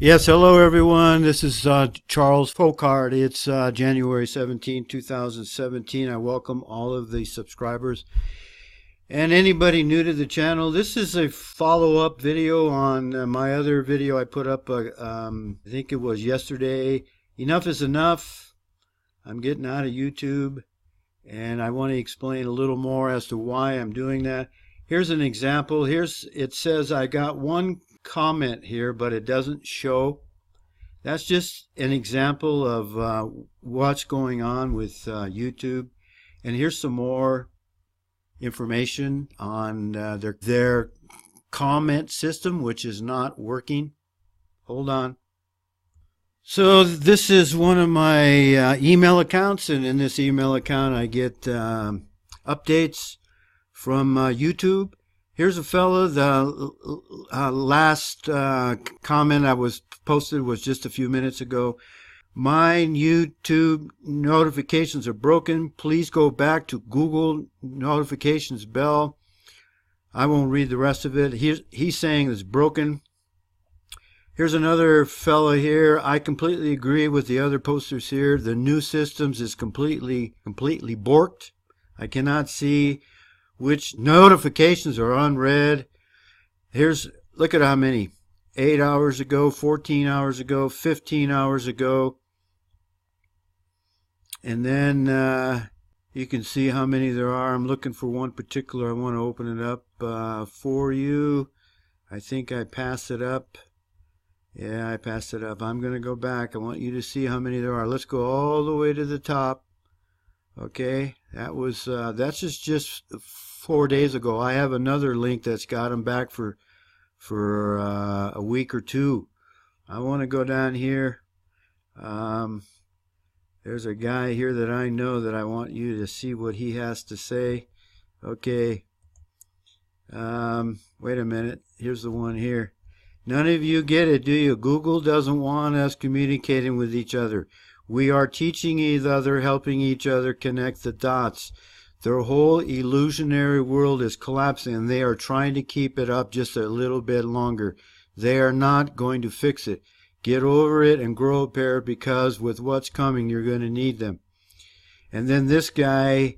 Yes, hello everyone. This is Charles Folkart. It's January 17, 2017. I welcome all of the subscribers and anybody new to the channel. This is a follow-up video on my other video I put up, I think it was yesterday. Enough is enough. I'm getting out of YouTube, and I want to explain a little more as to why I'm doing that. Here's an example. It says I got one comment here, but it doesn't show. That's just an example of what's going on with YouTube. And here's some more information on their comment system, which is not working. Hold on. So this is one of my email accounts, and in this email account I get updates from YouTube. Here's a fella. The last comment I was posted was just a few minutes ago. My YouTube notifications are broken. Please go back to Google notifications bell. I won't read the rest of it. He's saying it's broken. Here's another fella here. I completely agree with the other posters here. The new systems is completely borked. I cannot see which notifications are unread. Look at how many. 8 hours ago, 14 hours ago, 15 hours ago. And then you can see how many there are. I'm looking for one particular. I want to open it up for you. I think I passed it up. Yeah, I passed it up. I'm going to go back. I want you to see how many there are. Let's go all the way to the top. Okay, that's just 4 days ago. I have another link that's got them back for a week or two. I want to go down here. There's a guy here that I know that I want you to see what he has to say. Okay. Wait a minute. Here's the one here. None of you get it, do you? Google doesn't want us communicating with each other. We are teaching each other, helping each other connect the dots. Their whole illusionary world is collapsing, and they are trying to keep it up just a little bit longer. They are not going to fix it. Get over it and grow a pair, because with what's coming, you're going to need them. And then this guy,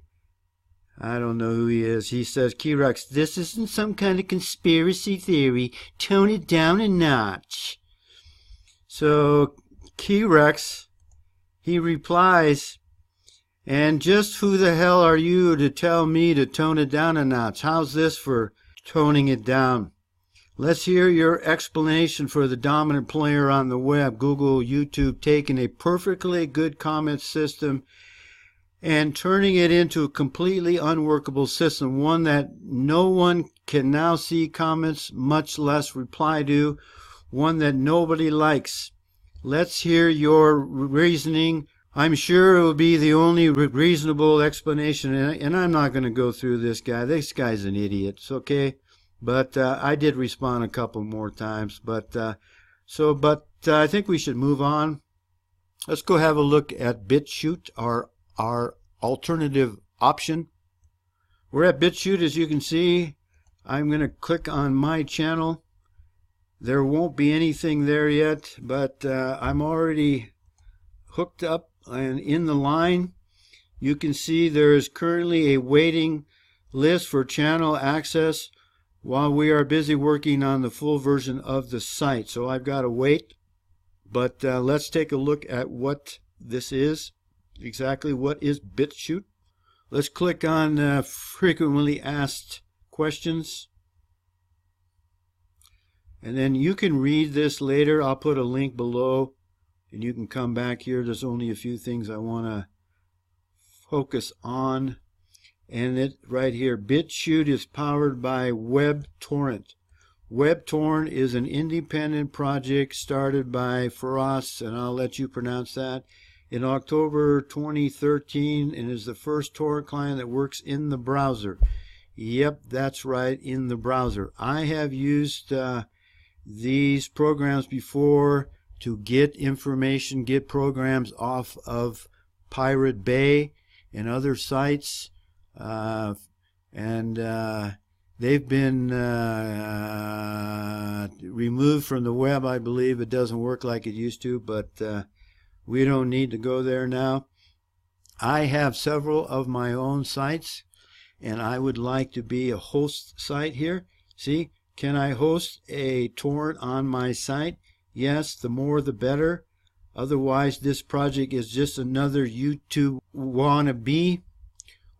I don't know who he is. He says, Keyrex, this isn't some kind of conspiracy theory. Tone it down a notch. So Keyrex, he replies, and just who the hell are you to tell me to tone it down a notch? How's this for toning it down? Let's hear your explanation for the dominant player on the web, Google, YouTube, taking a perfectly good comment system and turning it into a completely unworkable system, one that no one can now see comments, much less reply to, one that nobody likes. Let's hear your reasoning. I'm sure it will be the only reasonable explanation, and I'm not going to go through this guy. This guy's an idiot, it's okay? But I did respond a couple more times. But I think we should move on. Let's go have a look at BitChute, our alternative option. We're at BitChute, as you can see. I'm going to click on my channel. There won't be anything there yet, but I'm already hooked up and in the line. You can see there is currently a waiting list for channel access while we are busy working on the full version of the site. So I've got to wait, but let's take a look at what this is. Exactly what is BitChute. Let's click on frequently asked questions, and then you can read this later. I'll put a link below, and you can come back here. There's only a few things I want to focus on. And it right here, BitChute is powered by WebTorrent. WebTorrent is an independent project started by Faraz, and I'll let you pronounce that, in October 2013, and is the first torrent client that works in the browser. Yep, that's right, in the browser. I have used these programs before to get information, get programs off of Pirate Bay and other sites. They've been removed from the web. I believe it doesn't work like it used to, but we don't need to go there now. I have several of my own sites, and I would like to be a host site here. See, can I host a torrent on my site? Yes, the more the better. Otherwise, this project is just another YouTube wannabe.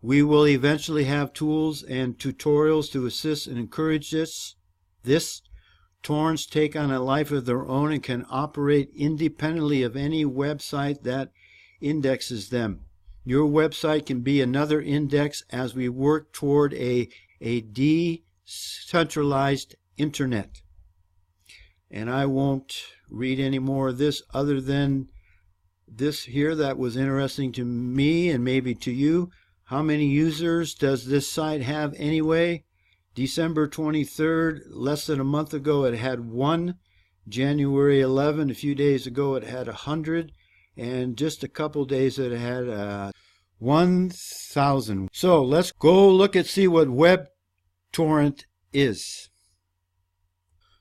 We will eventually have tools and tutorials to assist and encourage this. Torrents take on a life of their own and can operate independently of any website that indexes them. Your website can be another index as we work toward a decentralized internet. And I won't read any more of this other than this here that was interesting to me and maybe to you. How many users does this site have anyway? December 23rd, less than a month ago, it had 1. January 11, a few days ago, it had 100. And just a couple days it had 1,000. So let's go look and see what WebTorrent is.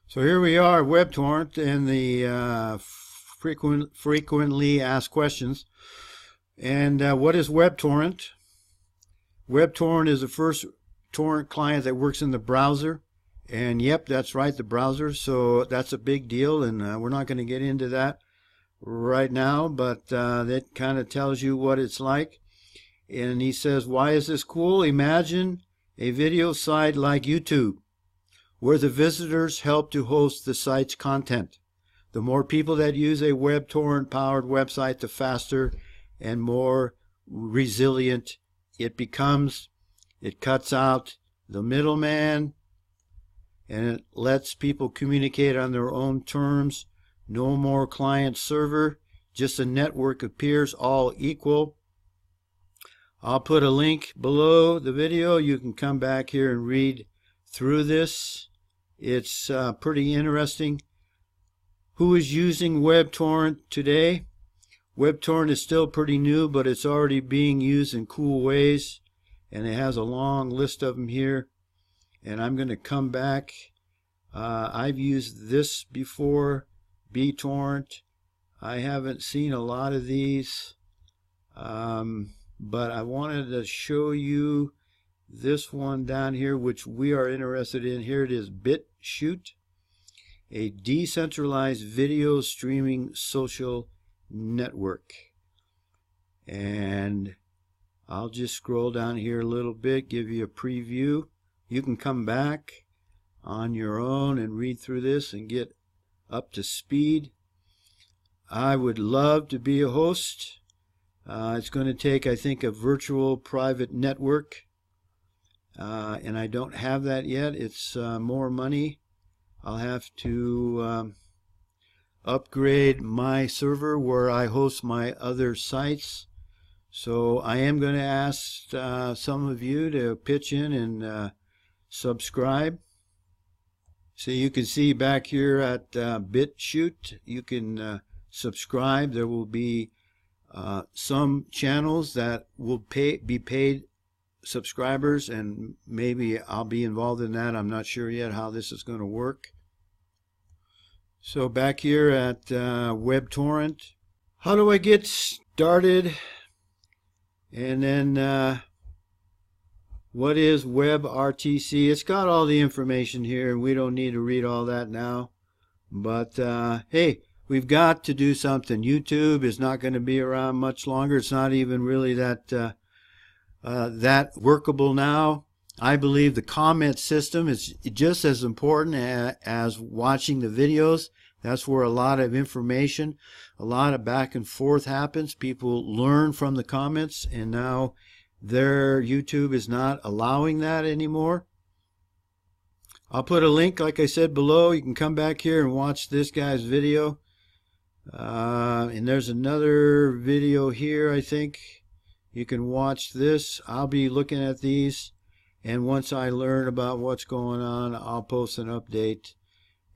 So here we are, WebTorrent, and the frequently asked questions. And what is WebTorrent? WebTorrent is the first torrent client that works in the browser. And yep, that's right, the browser. So that's a big deal, and we're not going to get into that right now, but that kind of tells you what it's like. And he says, why is this cool? Imagine a video site like YouTube, where the visitors help to host the site's content. The more people that use a WebTorrent-powered website, the faster and more resilient it becomes. It cuts out the middleman, and it lets people communicate on their own terms. No more client-server, just a network appears, all equal. I'll put a link below the video. You can come back here and read through this. It's pretty interesting. Who is using WebTorrent today? WebTorrent is still pretty new, but it's already being used in cool ways, and it has a long list of them here. And I'm going to come back. I've used this before, BitChute. I haven't seen a lot of these, but I wanted to show you this one down here, which we are interested in. Here it is, BitChute, a decentralized video streaming social network. And I'll just scroll down here a little bit, give you a preview. You can come back on your own and read through this and get up to speed. I would love to be a host. It's going to take, I think, a virtual private network, and I don't have that yet. It's more money. I'll have to upgrade my server where I host my other sites. So I am going to ask some of you to pitch in and subscribe. So you can see back here at BitChute, you can subscribe. There will be some channels that will be paid subscribers, and maybe I'll be involved in that. I'm not sure yet how this is going to work. So back here at WebTorrent, how do I get started? And then what is WebRTC? It's got all the information here, and we don't need to read all that now. But hey, we've got to do something. YouTube is not going to be around much longer. It's not even really that workable now. I believe the comment system is just as important as watching the videos. That's where a lot of information, a lot of back and forth happens. People learn from the comments, and now their YouTube is not allowing that anymore. I'll put a link, like I said, below. You can come back here and watch this guy's video. And there's another video here, I think. You can watch this. I'll be looking at these, and once I learn about what's going on, I'll post an update.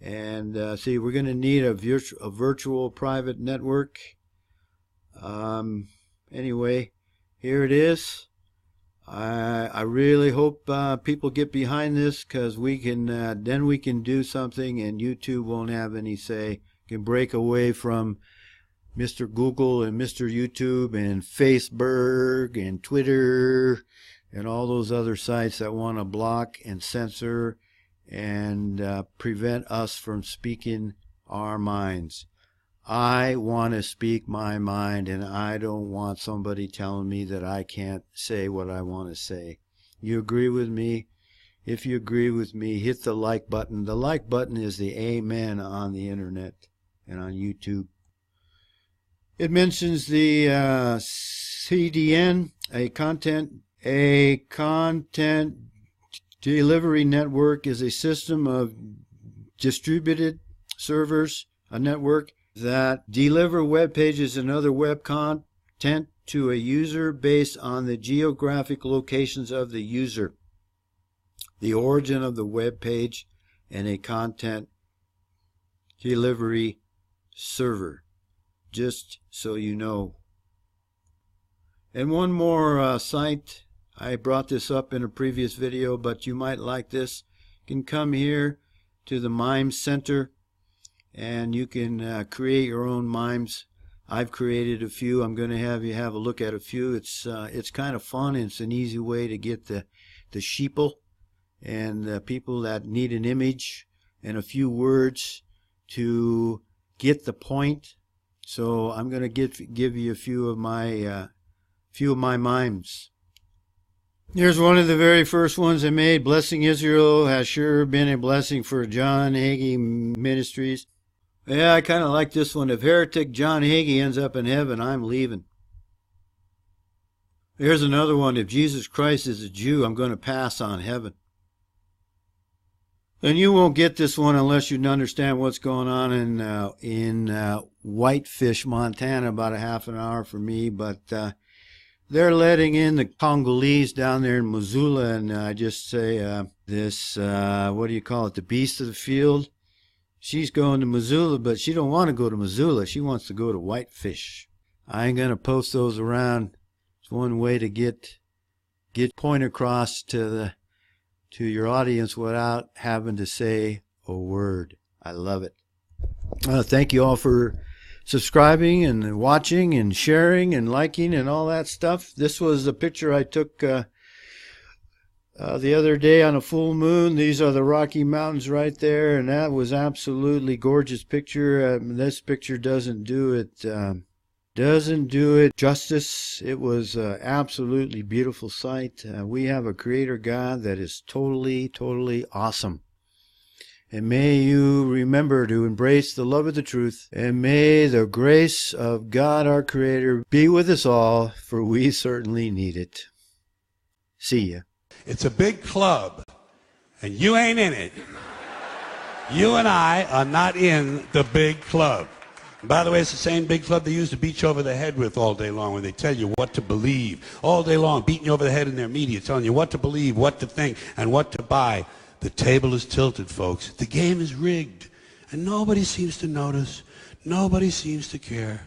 And see, we're going to need a virtual private network. Anyway, here it is. I really hope people get behind this, because we can then we can do something, and YouTube won't have any say. Can break away from Mr. Google and Mr. YouTube and Facebook and Twitter and all those other sites that want to block and censor and prevent us from speaking our minds. I want to speak my mind, and I don't want somebody telling me that I can't say what I want to say. You agree with me? If you agree with me, hit the like button. The like button is the amen on the internet and on YouTube. It mentions the CDN, a content delivery network, is a system of distributed servers, a network that deliver web pages and other web content to a user based on the geographic locations of the user, the origin of the web page, and a content delivery server. Just so you know. And one more site. I brought this up in a previous video, but you might like this. You can come here to the MemeCenter, and you can create your own memes. I've created a few. I'm going to have you have a look at a few. It's kind of fun. It's an easy way to get the sheeple and the people that need an image and a few words to get the point. So I'm going to give you a few of my memes. Here's one of the very first ones I made. Blessing Israel has sure been a blessing for John Hagee Ministries. Yeah, I kind of like this one. If heretic John Hagee ends up in heaven, I'm leaving. Here's another one. If Jesus Christ is a Jew, I'm going to pass on heaven. And you won't get this one unless you understand what's going on in Whitefish, Montana, about a half an hour from me. But they're letting in the Congolese down there in Missoula, and I just say this, what do you call it, the beast of the field. She's going to Missoula, but she don't want to go to Missoula. She wants to go to Whitefish. I ain't going to post those around. It's one way to get point across to your audience without having to say a word. I love it. Thank you all for subscribing and watching and sharing and liking and all that stuff. This was a picture I took the other day on a full moon. These are the Rocky Mountains right there, and that was absolutely gorgeous picture. This picture doesn't do it justice. It was an absolutely beautiful sight. We have a creator God that is totally awesome. And may you remember to embrace the love of the truth, and may the grace of God our Creator be with us all, for we certainly need it. See ya. It's a big club, and you ain't in it. You and I are not in the big club. And by the way, it's the same big club they used to beat you over the head with all day long when they tell you what to believe. All day long, beating you over the head in their media, telling you what to believe, what to think, and what to buy. The table is tilted, folks. The game is rigged, and nobody seems to notice. Nobody seems to care.